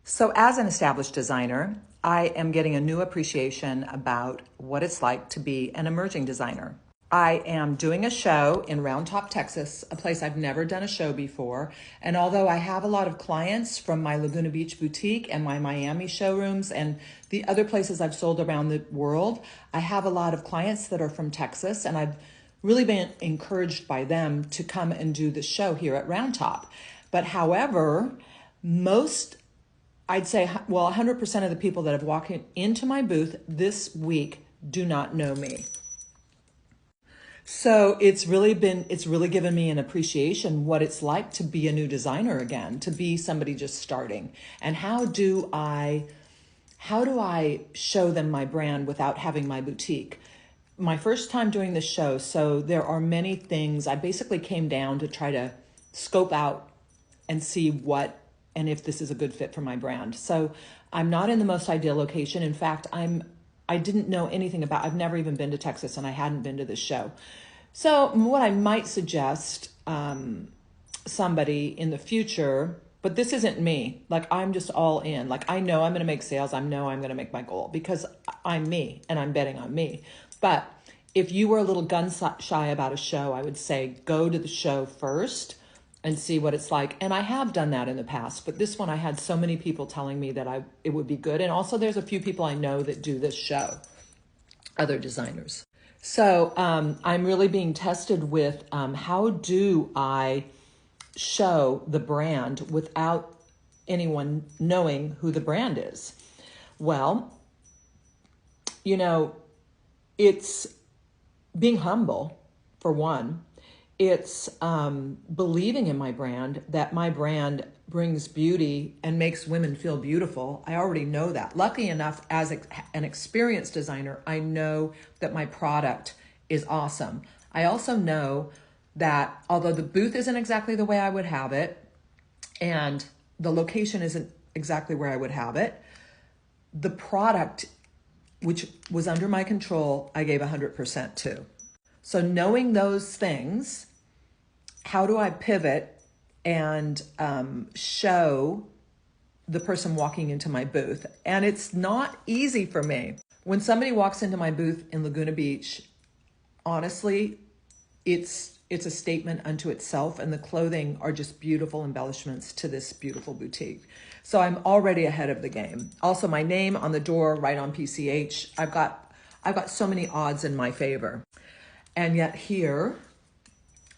So as an established designer, I am getting a new appreciation about what it's like to be an emerging designer. I am doing a show in Round Top, Texas, a place I've never done a show before. And although I have a lot of clients from my Laguna Beach boutique and my Miami showrooms and the other places I've sold around the world, I have a lot of clients that are from Texas, and I've really been encouraged by them to come and do the show here at Round Top. But however, I'd say, 100% of the people that have walked into my booth this week do not know me. So it's really given me an appreciation what it's like to be a new designer again, to be somebody just starting. And how do I show them my brand without having my boutique? My first time doing this show, so there are many things. I basically came down to try to scope out and see what and if this is a good fit for my brand. So I'm not in the most ideal location. In fact, I didn't know anything I've never even been to Texas, and I hadn't been to this show. So what I might suggest somebody in the future, but this isn't me. Like, I'm just all in. Like, I know I'm going to make sales. I know I'm going to make my goal because I'm me and I'm betting on me. But if you were a little gun shy about a show, I would say go to the show first and see what it's like. And I have done that in the past, but this one I had so many people telling me that it would be good. And also there's a few people I know that do this show, other designers. So I'm really being tested with how do I show the brand without anyone knowing who the brand is? Well, it's being humble, for one. It's believing in my brand, that my brand brings beauty and makes women feel beautiful. I already know that. Lucky enough, as an experienced designer, I know that my product is awesome. I also know that although the booth isn't exactly the way I would have it, and the location isn't exactly where I would have it, the product, which was under my control, I gave 100% to. So knowing those things, how do I pivot and show the person walking into my booth? And it's not easy for me. When somebody walks into my booth in Laguna Beach, honestly, it's a statement unto itself, and the clothing are just beautiful embellishments to this beautiful boutique. So I'm already ahead of the game. Also, my name on the door, right on PCH, I've got so many odds in my favor. And yet here,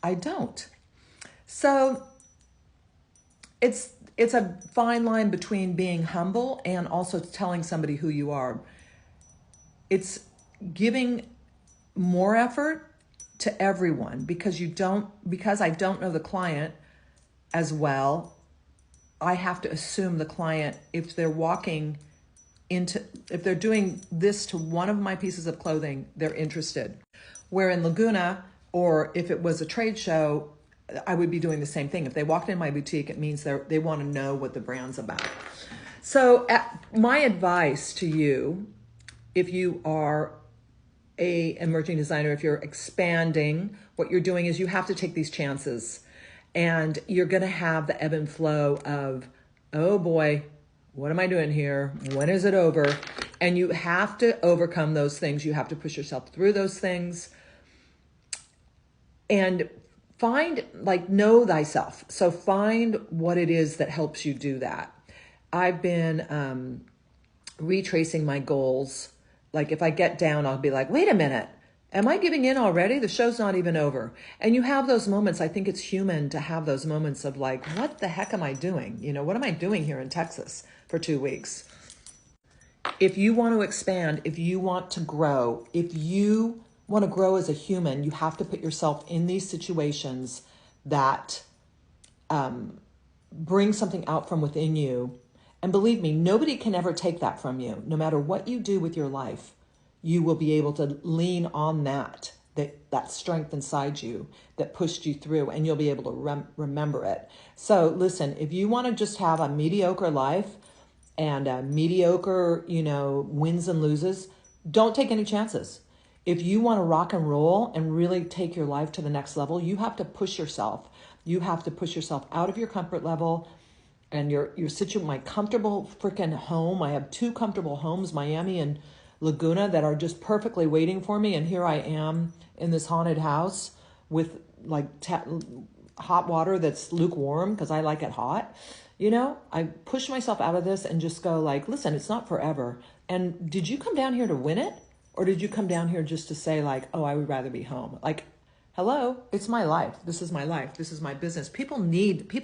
I don't. So it's a fine line between being humble and also telling somebody who you are. It's giving more effort to everyone because I don't know the client as well. I have to assume the client, if they're doing this to one of my pieces of clothing, they're interested. Where in Laguna, or if it was a trade show, I would be doing the same thing. If they walked in my boutique, it means they want to know what the brand's about. So my advice to you, if you are a emerging designer, if you're expanding, what you're doing is you have to take these chances. And you're going to have the ebb and flow of, oh boy, what am I doing here? When is it over? And you have to overcome those things. You have to push yourself through those things and know thyself. So find what it is that helps you do that. I've been retracing my goals. Like if I get down, I'll be like, wait a minute. Am I giving in already? The show's not even over. And you have those moments. I think it's human to have those moments of like, what the heck am I doing? What am I doing here in Texas for 2 weeks? If you want to expand, if you want to grow, if you want to grow as a human, you have to put yourself in these situations that bring something out from within you. And believe me, nobody can ever take that from you. No matter what you do with your life, you will be able to lean on that strength inside you that pushed you through, and you'll be able to remember it. So listen, if you want to just have a mediocre life and a mediocre, wins and loses, don't take any chances. If you want to rock and roll and really take your life to the next level, you have to push yourself. You have to push yourself out of your comfort level and you're situated my comfortable freaking home. I have 2 comfortable homes, Miami and Laguna, that are just perfectly waiting for me. And here I am in this haunted house with like hot water that's lukewarm because I like it hot. You know, I push myself out of this and just go like, listen, it's not forever. And did you come down here to win it? Or did you come down here just to say like, oh, I would rather be home? Like, hello, it's my life. This is my life. This is my business. People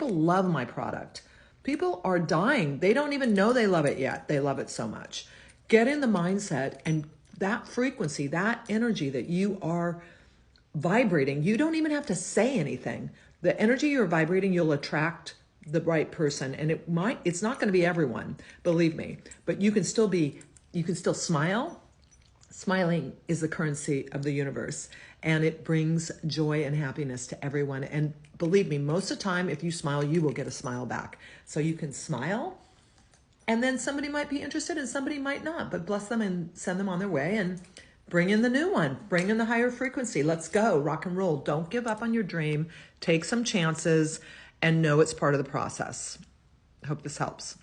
love my product. People are dying. They don't even know they love it yet. They love it so much. Get in the mindset and that frequency, that energy that you are vibrating, you don't even have to say anything. The energy you're vibrating, you'll attract the right person. And it's not going to be everyone, believe me, but you can still smile. Smiling is the currency of the universe, and it brings joy and happiness to everyone. And believe me, most of the time, if you smile, you will get a smile back. So you can smile, and then somebody might be interested and somebody might not, but bless them and send them on their way and bring in the new one, bring in the higher frequency. Let's go, rock and roll. Don't give up on your dream. Take some chances and know it's part of the process. Hope this helps.